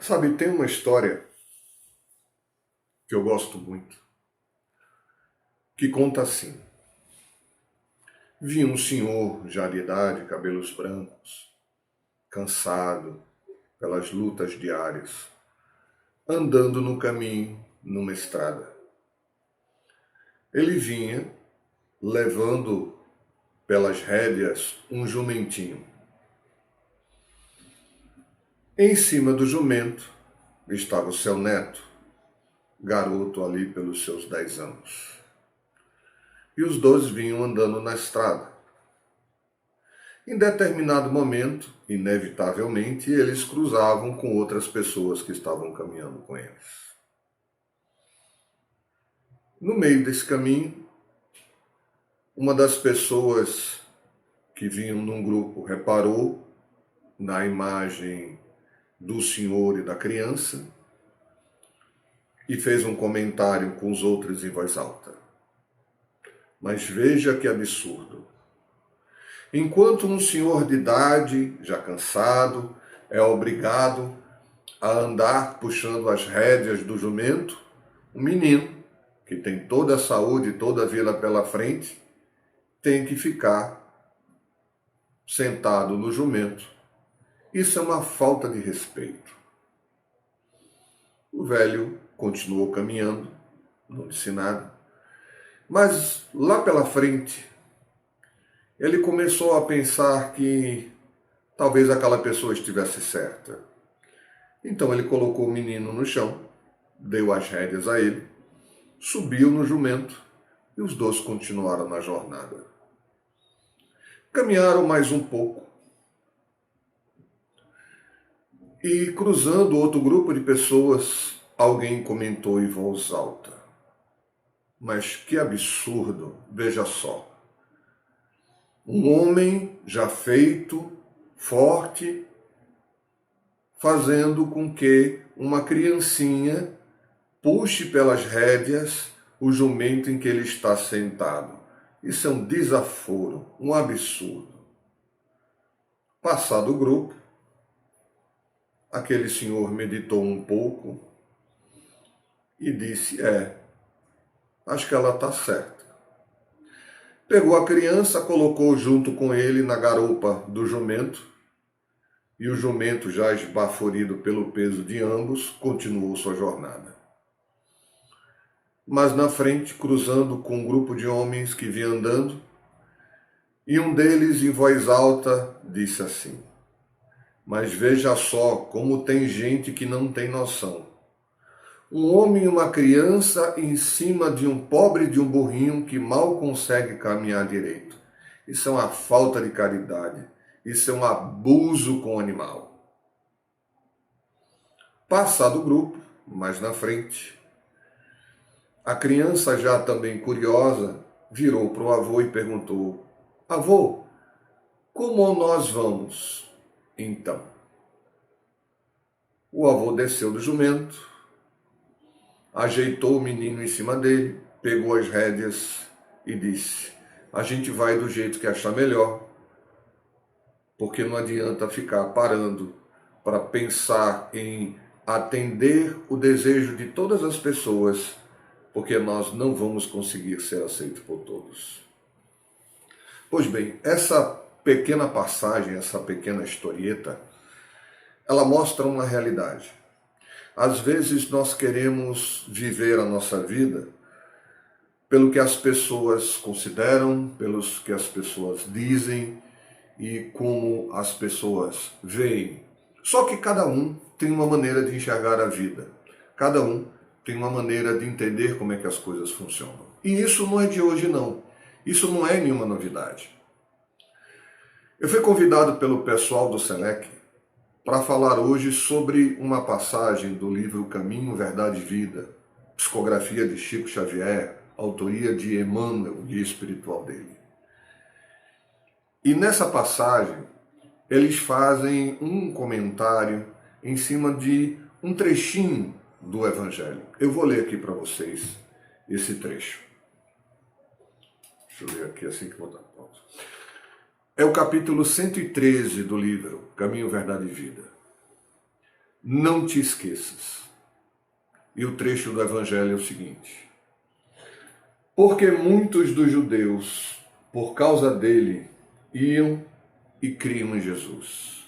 Sabe, tem uma história que eu gosto muito, que conta assim. Vinha um senhor já de idade, cabelos brancos, cansado pelas lutas diárias, andando no caminho, numa estrada. Ele vinha levando pelas rédeas um jumentinho. Em cima do jumento estava o seu neto, garoto ali pelos seus 10 anos. E os dois vinham andando na estrada. Em determinado momento, inevitavelmente, eles cruzavam com outras pessoas que estavam caminhando com eles. No meio desse caminho, uma das pessoas que vinham num grupo reparou na imagem do senhor e da criança e fez um comentário com os outros em voz alta. Mas veja que absurdo. Enquanto um senhor de idade, já cansado, é obrigado a andar puxando as rédeas do jumento, um menino, que tem toda a saúde e toda a vida pela frente, tem que ficar sentado no jumento. Isso é uma falta de respeito. O velho continuou caminhando, não disse nada, mas lá pela frente, ele começou a pensar que talvez aquela pessoa estivesse certa. Então ele colocou o menino no chão, deu as rédeas a ele, subiu no jumento e os dois continuaram na jornada. Caminharam mais um pouco e, cruzando outro grupo de pessoas, alguém comentou em voz alta: mas que absurdo, veja só. Um homem já feito, forte, fazendo com que uma criancinha puxe pelas rédeas o jumento em que ele está sentado. Isso é um desaforo, um absurdo. Passado o grupo, aquele senhor meditou um pouco e disse: acho que ela está certa. Pegou a criança, colocou junto com ele na garupa do jumento, e o jumento, já esbaforido pelo peso de ambos, continuou sua jornada. Mas na frente, cruzando com um grupo de homens que vinha andando, e um deles, em voz alta, disse assim: mas veja só como tem gente que não tem noção. Um homem e uma criança em cima de um pobre de um burrinho que mal consegue caminhar direito. Isso é uma falta de caridade. Isso é um abuso com o animal. Passado o grupo, mais na frente, a criança, já também curiosa, virou para o avô e perguntou: avô, como nós vamos? Então, o avô desceu do jumento, ajeitou o menino em cima dele, pegou as rédeas e disse: a gente vai do jeito que achar melhor, porque não adianta ficar parando para pensar em atender o desejo de todas as pessoas, porque nós não vamos conseguir ser aceitos por todos. Pois bem, essa pequena passagem, essa pequena historieta, ela mostra uma realidade. Às vezes nós queremos viver a nossa vida pelo que as pessoas consideram, pelos que as pessoas dizem e como as pessoas veem. Só que cada um tem uma maneira de enxergar a vida. Cada um tem uma maneira de entender como é que as coisas funcionam. E isso não é de hoje, não. Isso não é nenhuma novidade. Eu fui convidado pelo pessoal do SELEC para falar hoje sobre uma passagem do livro Caminho, Verdade e Vida, psicografia de Chico Xavier, autoria de Emmanuel, guia espiritual dele. E nessa passagem, eles fazem um comentário em cima de um trechinho do Evangelho. Eu vou ler aqui para vocês esse trecho. Deixa eu ler aqui assim que vou dar pausa. É o capítulo 113 do livro Caminho, Verdade e Vida. não te esqueças. E o trecho do Evangelho é o seguinte: porque muitos dos judeus, por causa dele, iam e criam em Jesus.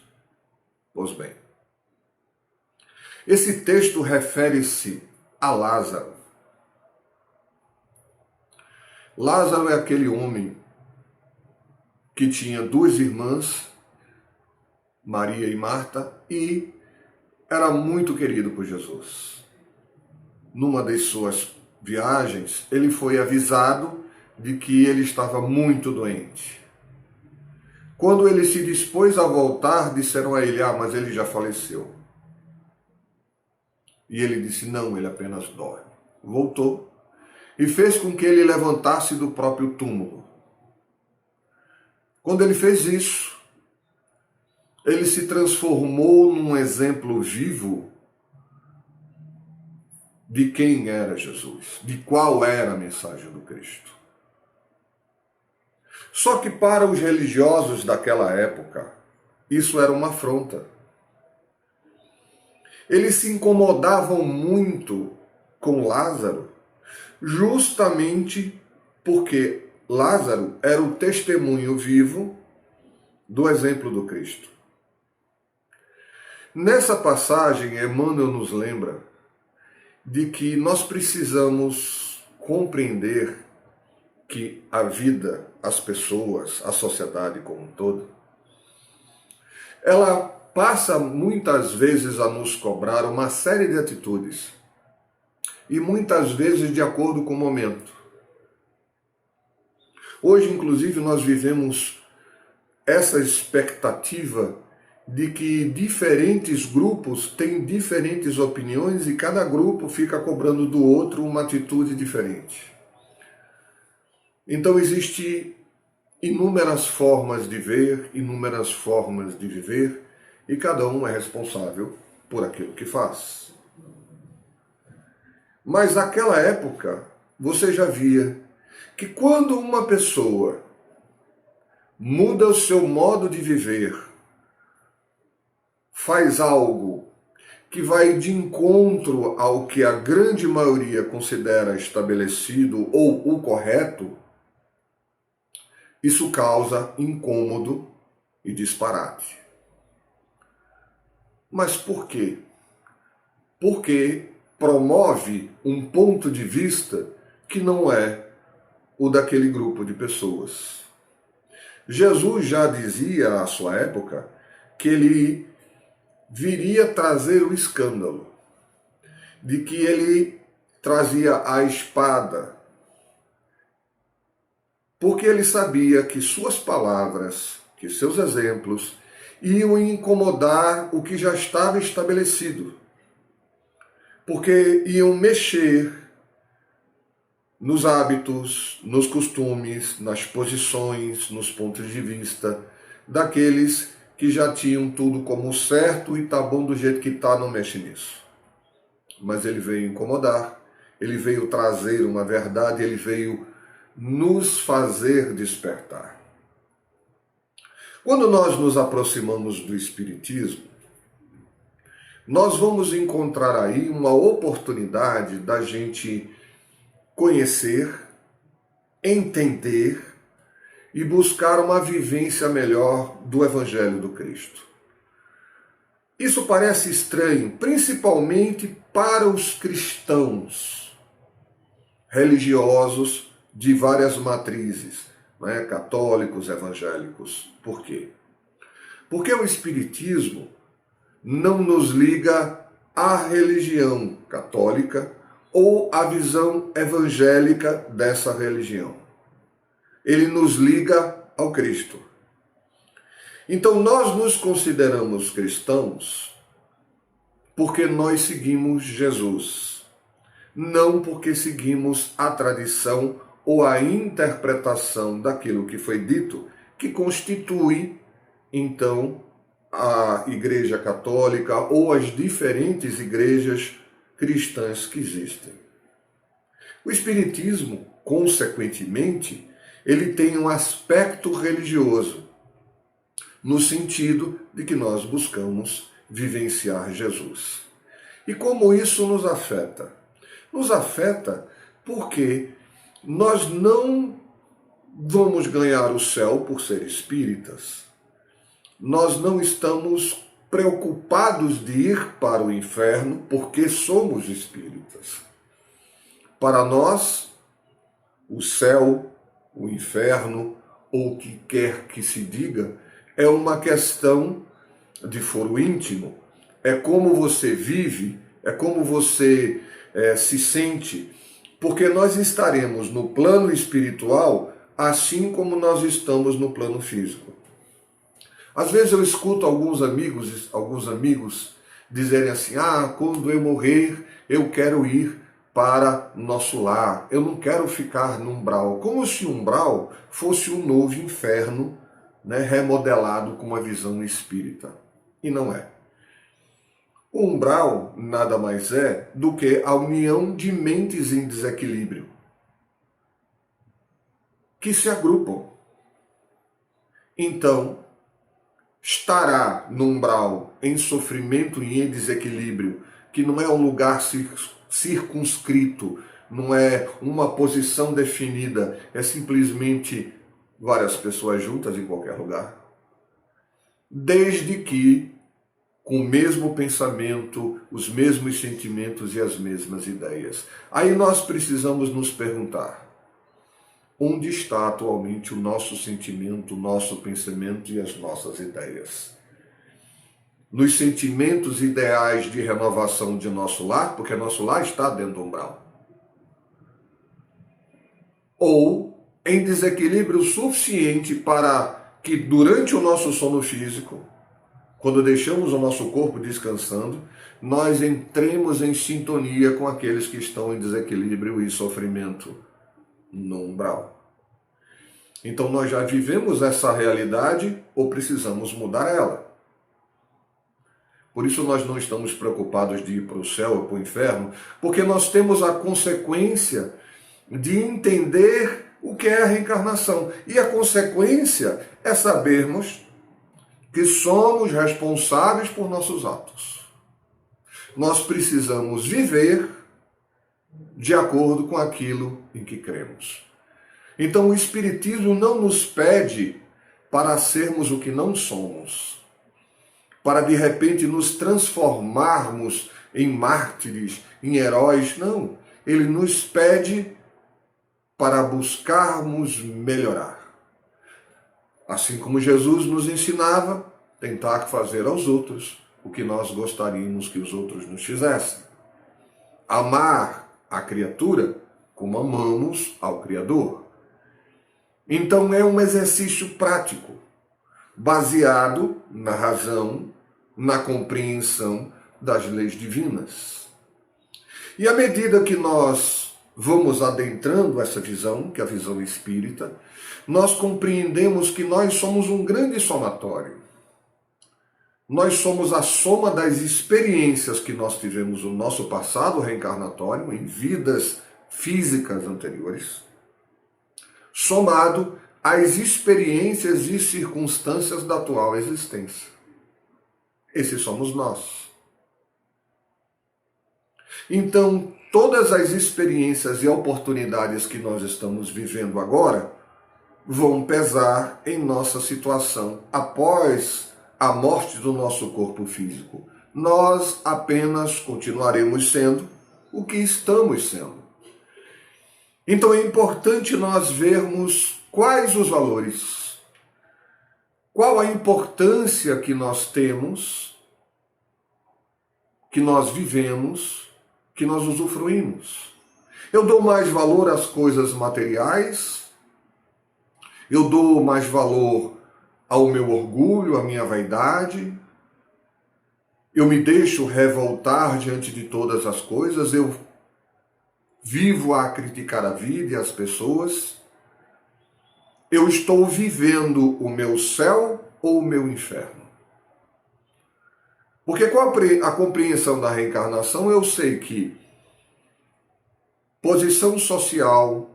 Pois bem, esse texto refere-se a Lázaro. Lázaro é aquele homem que tinha duas irmãs, Maria e Marta, e era muito querido por Jesus. Numa das suas viagens, ele foi avisado de que ele estava muito doente. Quando ele se dispôs a voltar, disseram a ele: mas ele já faleceu. E ele disse: não, ele apenas dorme. Voltou e fez com que ele levantasse do próprio túmulo. Quando ele fez isso, ele se transformou num exemplo vivo de quem era Jesus, de qual era a mensagem do Cristo. Só que para os religiosos daquela época, isso era uma afronta. Eles se incomodavam muito com Lázaro, justamente porque Lázaro era o testemunho vivo do exemplo do Cristo. Nessa passagem, Emmanuel nos lembra de que nós precisamos compreender que a vida, as pessoas, a sociedade como um todo, ela passa muitas vezes a nos cobrar uma série de atitudes, e muitas vezes de acordo com o momento. Hoje, inclusive, nós vivemos essa expectativa de que diferentes grupos têm diferentes opiniões e cada grupo fica cobrando do outro uma atitude diferente. Então, existem inúmeras formas de ver, inúmeras formas de viver, e cada um é responsável por aquilo que faz. Mas naquela época, você já via que quando uma pessoa muda o seu modo de viver, faz algo que vai de encontro ao que a grande maioria considera estabelecido ou o correto, isso causa incômodo e disparate. Mas por quê? Porque promove um ponto de vista que não é o daquele grupo de pessoas. Jesus já dizia à sua época que ele viria trazer o escândalo, de que ele trazia a espada, porque ele sabia que suas palavras, que seus exemplos, iam incomodar o que já estava estabelecido, porque iam mexer nos hábitos, nos costumes, nas posições, nos pontos de vista daqueles que já tinham tudo como certo e tá bom do jeito que tá, não mexe nisso. Mas ele veio incomodar, ele veio trazer uma verdade, ele veio nos fazer despertar. Quando nós nos aproximamos do Espiritismo, nós vamos encontrar aí uma oportunidade da gente conhecer, entender e buscar uma vivência melhor do Evangelho do Cristo. Isso parece estranho, principalmente para os cristãos religiosos de várias matrizes, né? Católicos, evangélicos. Por quê? Porque o Espiritismo não nos liga à religião católica ou à visão evangélica dessa religião. Ele nos liga ao Cristo. Então nós nos consideramos cristãos porque nós seguimos Jesus, não porque seguimos a tradição ou a interpretação daquilo que foi dito, que constitui, então, a Igreja Católica ou as diferentes igrejas cristãs que existem. O Espiritismo, consequentemente, ele tem um aspecto religioso, no sentido de que nós buscamos vivenciar Jesus. E como isso nos afeta? Nos afeta porque nós não vamos ganhar o céu por ser espíritas. Nós não estamos preocupados de ir para o inferno porque somos espíritas. Para nós, o céu, o inferno, ou o que quer que se diga, é uma questão de foro íntimo. É como você vive, é como você se sente, porque nós estaremos no plano espiritual assim como nós estamos no plano físico. Às vezes eu escuto alguns amigos dizerem assim: quando eu morrer, eu quero ir para nosso lar, eu não quero ficar no umbral. Como se o umbral fosse um novo inferno, né, remodelado com uma visão espírita. E não é. O umbral nada mais é do que a união de mentes em desequilíbrio, que se agrupam. Então, estará no umbral em sofrimento e em desequilíbrio, que não é um lugar circunscrito, não é uma posição definida, é simplesmente várias pessoas juntas em qualquer lugar. Desde que com o mesmo pensamento, os mesmos sentimentos e as mesmas ideias. Aí nós precisamos nos perguntar: onde está atualmente o nosso sentimento, o nosso pensamento e as nossas ideias? Nos sentimentos ideais de renovação de nosso lar, porque nosso lar está dentro do umbral. Ou em desequilíbrio suficiente para que durante o nosso sono físico, quando deixamos o nosso corpo descansando, nós entremos em sintonia com aqueles que estão em desequilíbrio e sofrimento no umbral. Então nós já vivemos essa realidade ou precisamos mudar ela. Por isso nós não estamos preocupados de ir para o céu ou para o inferno, porque nós temos a consequência de entender o que é a reencarnação. E a consequência é sabermos que somos responsáveis por nossos atos. Nós precisamos viver de acordo com aquilo em que cremos. Então o Espiritismo não nos pede para sermos o que não somos, para de repente nos transformarmos em mártires, em heróis. Não, ele nos pede para buscarmos melhorar. Assim como Jesus nos ensinava, tentar fazer aos outros o que nós gostaríamos que os outros nos fizessem. Amar a criatura como amamos ao Criador. Então é um exercício prático, baseado na razão, na compreensão das leis divinas. E à medida que nós vamos adentrando essa visão, que é a visão espírita, nós compreendemos que nós somos um grande somatório. Nós somos a soma das experiências que nós tivemos no nosso passado reencarnatório, em vidas físicas anteriores, somado às experiências e circunstâncias da atual existência. Esses somos nós. Então, todas as experiências e oportunidades que nós estamos vivendo agora vão pesar em nossa situação após a morte do nosso corpo físico. Nós apenas continuaremos sendo o que estamos sendo. Então é importante nós vermos quais os valores, qual a importância que nós temos, que nós vivemos, que nós usufruímos. Eu dou mais valor às coisas materiais, eu dou mais valor ao meu orgulho, à minha vaidade, eu me deixo revoltar diante de todas as coisas, eu vivo a criticar a vida e as pessoas, eu estou vivendo o meu céu ou o meu inferno? Porque com a compreensão da reencarnação eu sei que posição social,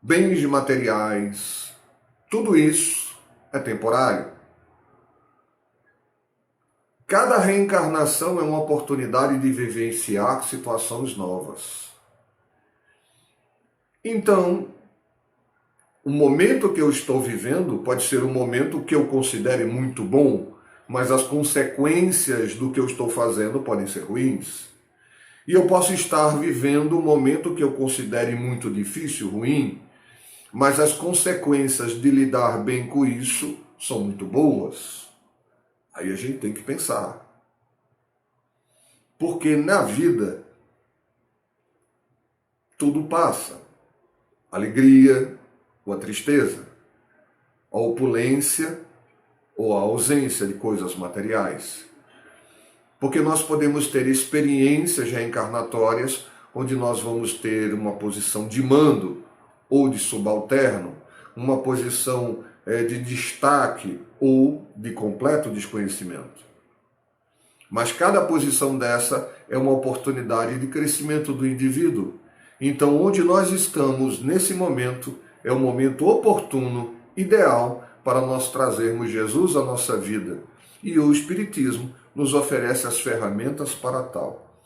bens materiais, tudo isso é temporário. Cada reencarnação é uma oportunidade de vivenciar situações novas. Então, o momento que eu estou vivendo pode ser um momento que eu considere muito bom, mas as consequências do que eu estou fazendo podem ser ruins. E eu posso estar vivendo um momento que eu considere muito difícil, ruim, mas as consequências de lidar bem com isso são muito boas. Aí a gente tem que pensar. Porque na vida, tudo passa. A alegria ou a tristeza, a opulência ou a ausência de coisas materiais. Porque nós podemos ter experiências reencarnatórias onde nós vamos ter uma posição de mando ou de subalterno, uma posição de destaque ou de completo desconhecimento. Mas cada posição dessa é uma oportunidade de crescimento do indivíduo. Então, onde nós estamos nesse momento é o momento oportuno, ideal, para nós trazermos Jesus à nossa vida. E o Espiritismo nos oferece as ferramentas para tal.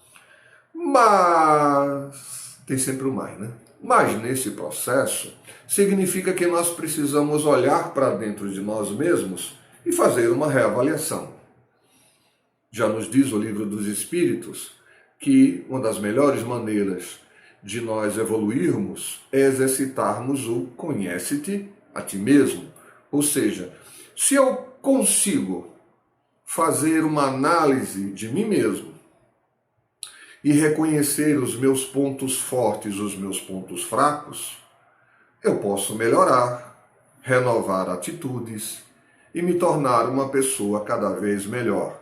Mas, tem sempre o mais, né? Mas nesse processo, significa que nós precisamos olhar para dentro de nós mesmos e fazer uma reavaliação. Já nos diz o Livro dos Espíritos que uma das melhores maneiras de nós evoluirmos é exercitarmos o conhece-te a ti mesmo. Ou seja, se eu consigo fazer uma análise de mim mesmo e reconhecer os meus pontos fortes, os meus pontos fracos, eu posso melhorar, renovar atitudes e me tornar uma pessoa cada vez melhor.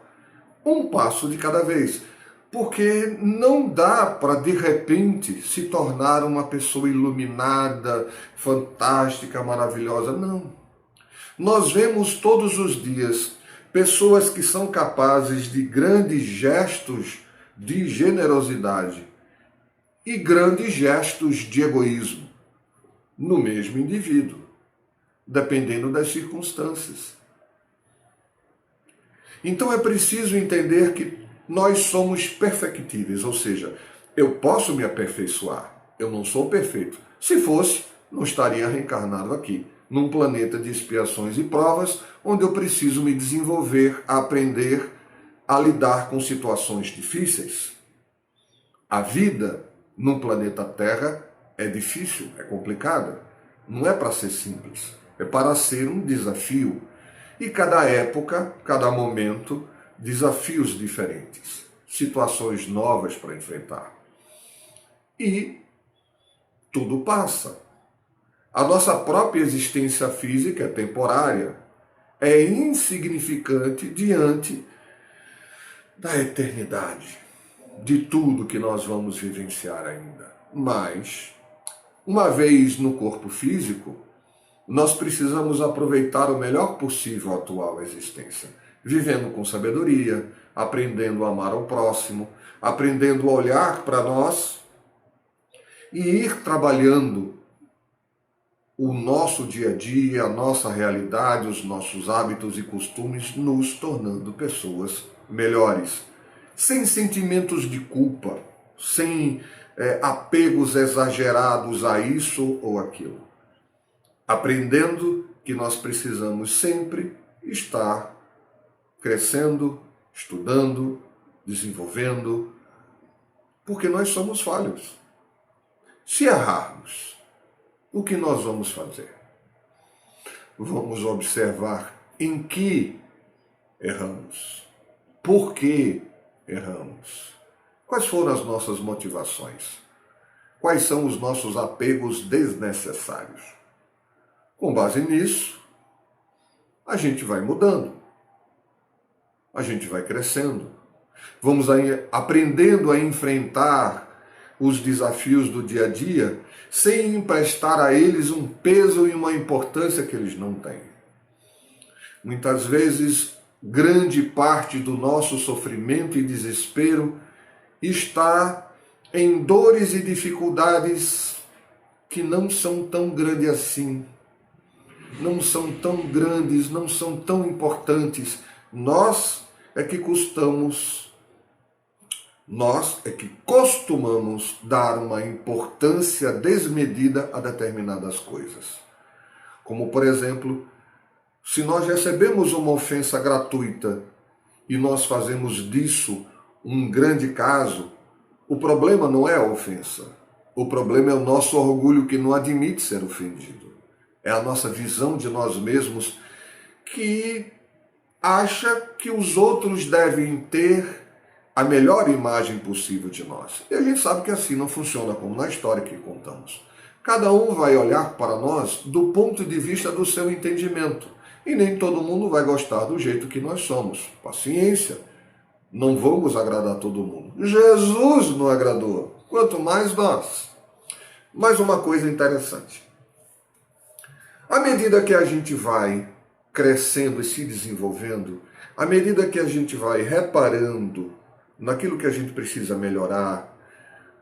Um passo de cada vez, porque não dá para de repente se tornar uma pessoa iluminada, fantástica, maravilhosa, não. Nós vemos todos os dias pessoas que são capazes de grandes gestos de generosidade e grandes gestos de egoísmo no mesmo indivíduo, dependendo das circunstâncias. Então é preciso entender que nós somos perfectíveis, ou seja, eu posso me aperfeiçoar, eu não sou perfeito. Se fosse, não estaria reencarnado aqui, num planeta de expiações e provas, onde eu preciso me desenvolver, aprender a lidar com situações difíceis. A vida no planeta Terra é difícil, é complicada. Não é para ser simples, é para ser um desafio. E cada época, cada momento, desafios diferentes, situações novas para enfrentar. E tudo passa. A nossa própria existência física é temporária, é insignificante diante da eternidade, de tudo que nós vamos vivenciar ainda. Mas, uma vez no corpo físico, nós precisamos aproveitar o melhor possível a atual existência, vivendo com sabedoria, aprendendo a amar ao próximo, aprendendo a olhar para nós e ir trabalhando o nosso dia a dia, a nossa realidade, os nossos hábitos e costumes, nos tornando pessoas melhores, sem sentimentos de culpa, sem apegos exagerados a isso ou aquilo. Aprendendo que nós precisamos sempre estar crescendo, estudando, desenvolvendo, porque nós somos falhos. Se errarmos, o que nós vamos fazer? Vamos observar em que erramos, por que erramos, quais foram as nossas motivações, quais são os nossos apegos desnecessários. Com base nisso, a gente vai mudando, a gente vai crescendo, vamos aprendendo a enfrentar os desafios do dia a dia sem emprestar a eles um peso e uma importância que eles não têm. Muitas vezes, grande parte do nosso sofrimento e desespero está em dores e dificuldades que não são tão grandes assim. Não são tão grandes, não são tão importantes. Nós é que nós é que costumamos dar uma importância desmedida a determinadas coisas. Como, por exemplo, se nós recebemos uma ofensa gratuita e nós fazemos disso um grande caso, o problema não é a ofensa. O problema é o nosso orgulho que não admite ser ofendido. É a nossa visão de nós mesmos que acha que os outros devem ter a melhor imagem possível de nós. E a gente sabe que assim não funciona como na história que contamos. Cada um vai olhar para nós do ponto de vista do seu entendimento. E nem todo mundo vai gostar do jeito que nós somos. Paciência. Não vamos agradar todo mundo. Jesus não agradou, quanto mais nós. Mais uma coisa interessante. À medida que a gente vai crescendo e se desenvolvendo, à medida que a gente vai reparando naquilo que a gente precisa melhorar,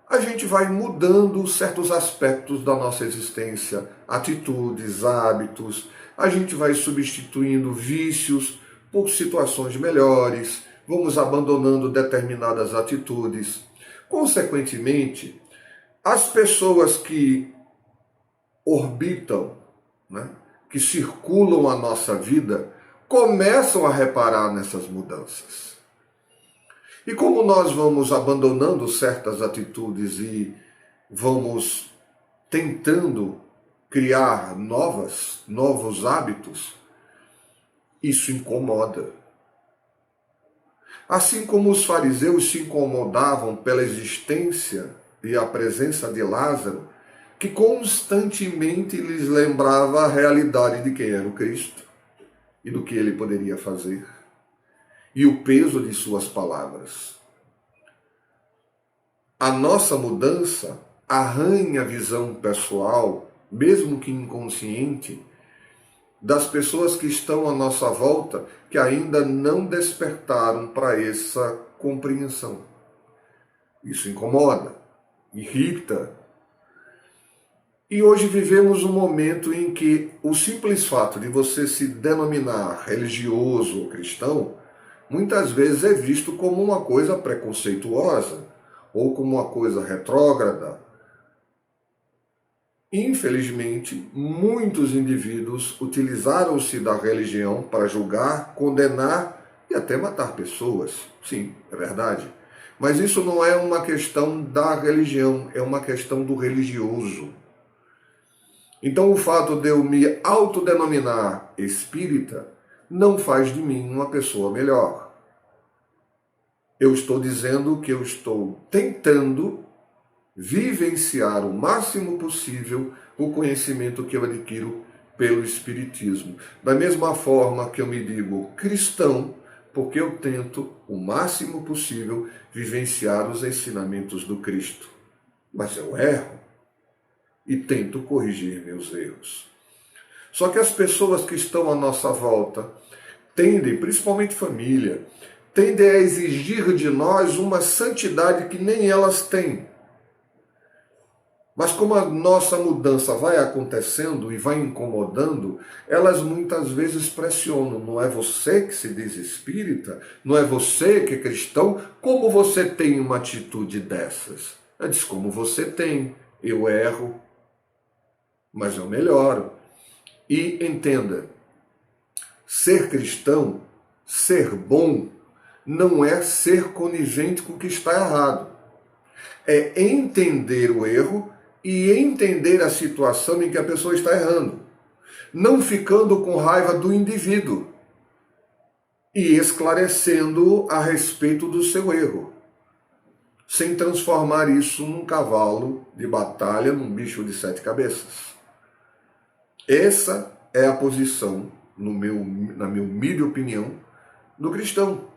a gente vai mudando certos aspectos da nossa existência, atitudes, hábitos, a gente vai substituindo vícios por situações melhores, vamos abandonando determinadas atitudes. Consequentemente, as pessoas que orbitam, né, que circulam a nossa vida, começam a reparar nessas mudanças. E como nós vamos abandonando certas atitudes e vamos tentando criar novos hábitos, isso incomoda. Assim como os fariseus se incomodavam pela existência e a presença de Lázaro, que constantemente lhes lembrava a realidade de quem era o Cristo e do que ele poderia fazer, e o peso de suas palavras. A nossa mudança arranha a visão pessoal, mesmo que inconsciente, das pessoas que estão à nossa volta, que ainda não despertaram para essa compreensão. Isso incomoda, irrita. E hoje vivemos um momento em que o simples fato de você se denominar religioso ou cristão, muitas vezes é visto como uma coisa preconceituosa ou como uma coisa retrógrada. Infelizmente, muitos indivíduos utilizaram-se da religião para julgar, condenar e até matar pessoas. Sim, é verdade. Mas isso não é uma questão da religião, é uma questão do religioso. Então o fato de eu me autodenominar espírita não faz de mim uma pessoa melhor. Eu estou dizendo que eu estou tentando vivenciar o máximo possível o conhecimento que eu adquiro pelo Espiritismo. Da mesma forma que eu me digo cristão, porque eu tento o máximo possível vivenciar os ensinamentos do Cristo. Mas eu erro e tento corrigir meus erros. Só que as pessoas que estão à nossa volta tendem, principalmente família, tendem a exigir de nós uma santidade que nem elas têm. Mas como a nossa mudança vai acontecendo e vai incomodando, elas muitas vezes pressionam. Não é você que se diz espírita? Não é você que é cristão? Como você tem uma atitude dessas? Eu disse, como você tem. Eu erro, mas eu melhoro. E entenda, ser cristão, ser bom, não é ser conivente com o que está errado. É entender o erro e entender a situação em que a pessoa está errando, não ficando com raiva do indivíduo e esclarecendo a respeito do seu erro, sem transformar isso num cavalo de batalha, num bicho de 7 cabeças. Essa é a posição, na minha humilde opinião, do cristão.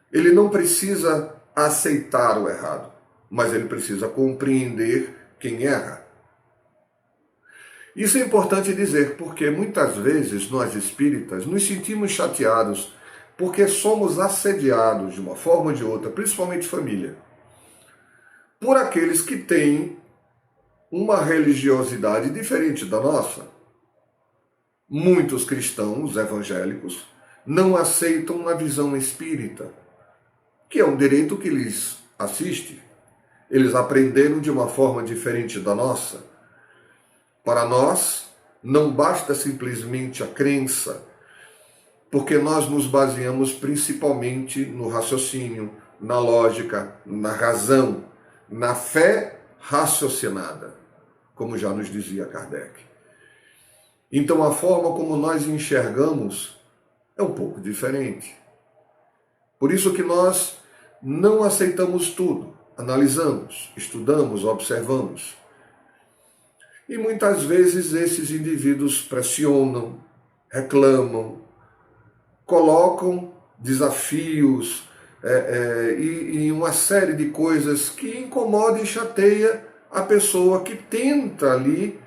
Ele não precisa aceitar o errado, mas ele precisa compreender quem erra. Isso é importante dizer, porque muitas vezes nós espíritas nos sentimos chateados porque somos assediados de uma forma ou de outra, principalmente família, por aqueles que têm uma religiosidade diferente da nossa. Muitos cristãos evangélicos não aceitam a visão espírita, que é um direito que lhes assiste. Eles aprenderam de uma forma diferente da nossa. Para nós, não basta simplesmente a crença, porque nós nos baseamos principalmente no raciocínio, na lógica, na razão, na fé raciocinada, como já nos dizia Kardec. Então a forma como nós enxergamos é um pouco diferente. Por isso que nós não aceitamos tudo, analisamos, estudamos, observamos. E muitas vezes esses indivíduos pressionam, reclamam, colocam desafios e uma série de coisas que incomoda e chateia a pessoa que tenta ali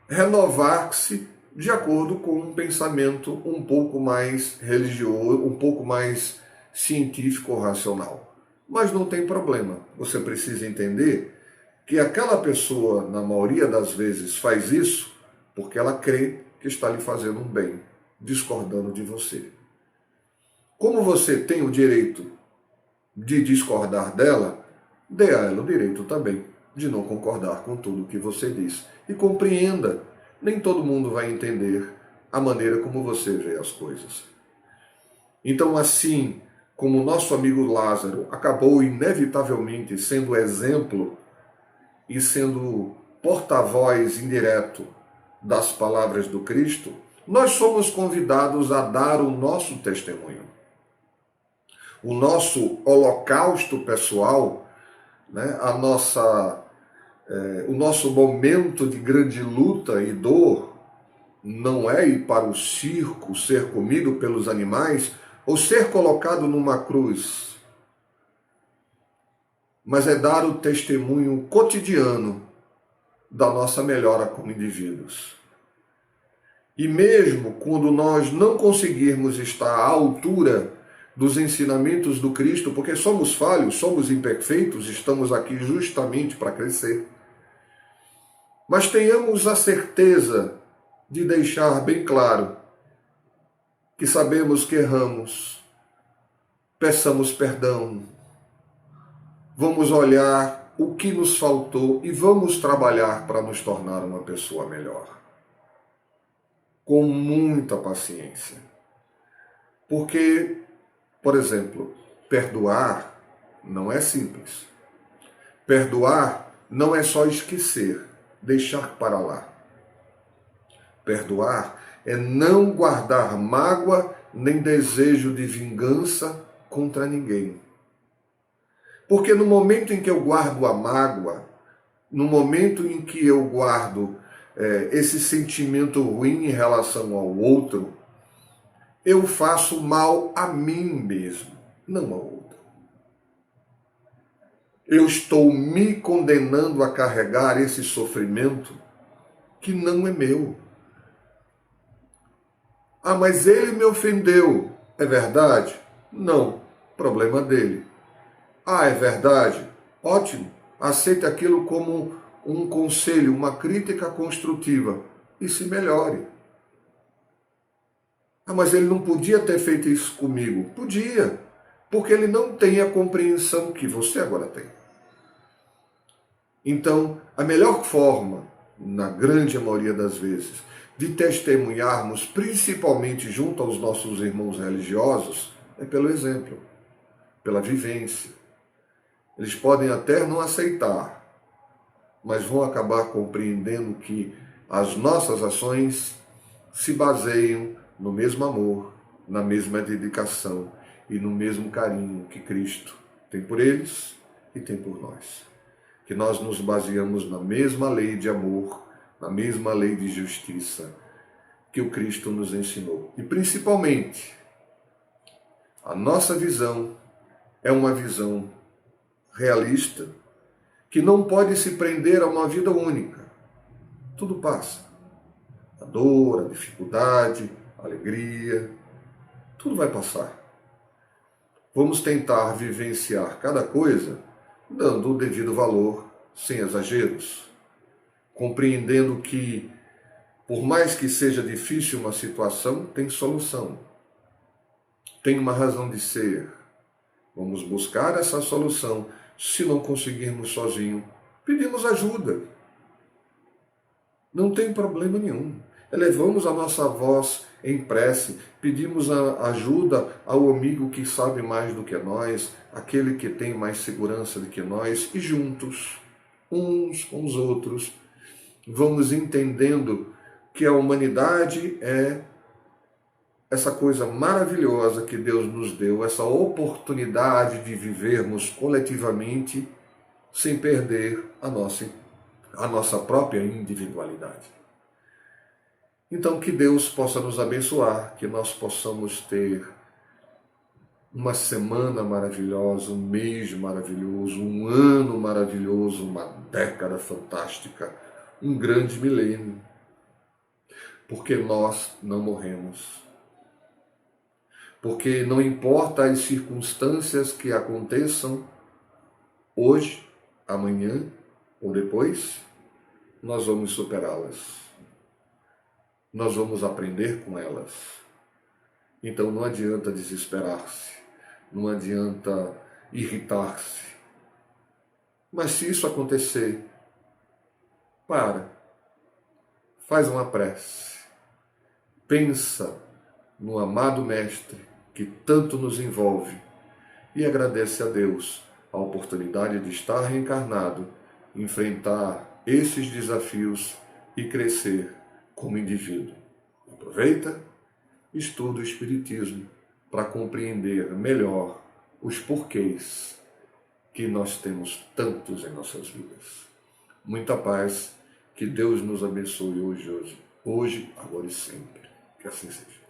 renovar-se de acordo com um pensamento um pouco mais religioso, um pouco mais científico ou racional. Mas não tem problema, você precisa entender que aquela pessoa, na maioria das vezes, faz isso porque ela crê que está lhe fazendo um bem, discordando de você. Como você tem o direito de discordar dela, dê a ela o direito também de não concordar com tudo o que você diz. E compreenda, nem todo mundo vai entender a maneira como você vê as coisas. Então, assim como o nosso amigo Lázaro acabou inevitavelmente sendo exemplo e sendo porta-voz indireto das palavras do Cristo, nós somos convidados a dar o nosso testemunho. O nosso holocausto pessoal, né, o nosso momento de grande luta e dor, não é ir para o circo, ser comido pelos animais ou ser colocado numa cruz, mas é dar o testemunho cotidiano da nossa melhora como indivíduos. E mesmo quando nós não conseguirmos estar à altura dos ensinamentos do Cristo, porque somos falhos, somos imperfeitos, estamos aqui justamente para crescer, mas tenhamos a certeza de deixar bem claro que sabemos que erramos, peçamos perdão, vamos olhar o que nos faltou e vamos trabalhar para nos tornar uma pessoa melhor. Com muita paciência. Porque, por exemplo, perdoar não é simples. Perdoar não é só esquecer, deixar para lá. Perdoar é não guardar mágoa nem desejo de vingança contra ninguém. Porque no momento em que eu guardo a mágoa, no momento em que eu guardo esse sentimento ruim em relação ao outro, eu faço mal a mim mesmo, não ao outro. Eu estou me condenando a carregar esse sofrimento que não é meu. Ah, mas ele me ofendeu. É verdade? Não. Problema dele. Ah, é verdade? Ótimo. Aceite aquilo como um conselho, uma crítica construtiva e se melhore. Ah, mas ele não podia ter feito isso comigo. Podia, porque ele não tem a compreensão que você agora tem. Então, a melhor forma, na grande maioria das vezes, de testemunharmos, principalmente junto aos nossos irmãos religiosos, é pelo exemplo, pela vivência. Eles podem até não aceitar, mas vão acabar compreendendo que as nossas ações se baseiam no mesmo amor, na mesma dedicação e no mesmo carinho que Cristo tem por eles e tem por nós. Que nós nos baseamos na mesma lei de amor, na mesma lei de justiça que o Cristo nos ensinou. E principalmente, a nossa visão é uma visão realista, que não pode se prender a uma vida única. Tudo passa. A dor, a dificuldade, a alegria, tudo vai passar. Vamos tentar vivenciar cada coisa dando o devido valor, sem exageros, compreendendo que, por mais que seja difícil uma situação, tem solução. tem uma razão de ser. Vamos buscar essa solução. Se não conseguirmos sozinho, pedimos ajuda. Não tem problema nenhum. Elevamos a nossa voz em prece, pedimos a ajuda ao amigo que sabe mais do que nós, aquele que tem mais segurança do que nós, e juntos, uns com os outros, vamos entendendo que a humanidade é essa coisa maravilhosa que Deus nos deu, essa oportunidade de vivermos coletivamente sem perder a nossa própria individualidade. Então, que Deus possa nos abençoar, que nós possamos ter uma semana maravilhosa, um mês maravilhoso, um ano maravilhoso, uma década fantástica, um grande milênio, porque nós não morremos. Porque não importa as circunstâncias que aconteçam hoje, amanhã ou depois, nós vamos superá-las. Nós vamos aprender com elas. Então não adianta desesperar-se, não adianta irritar-se. Mas se isso acontecer, faz uma prece, pensa no amado Mestre que tanto nos envolve e agradece a Deus a oportunidade de estar reencarnado, enfrentar esses desafios e crescer como indivíduo. Aproveita, estuda o Espiritismo para compreender melhor os porquês que nós temos tantos em nossas vidas. Muita paz, que Deus nos abençoe hoje, agora e sempre. Que assim seja.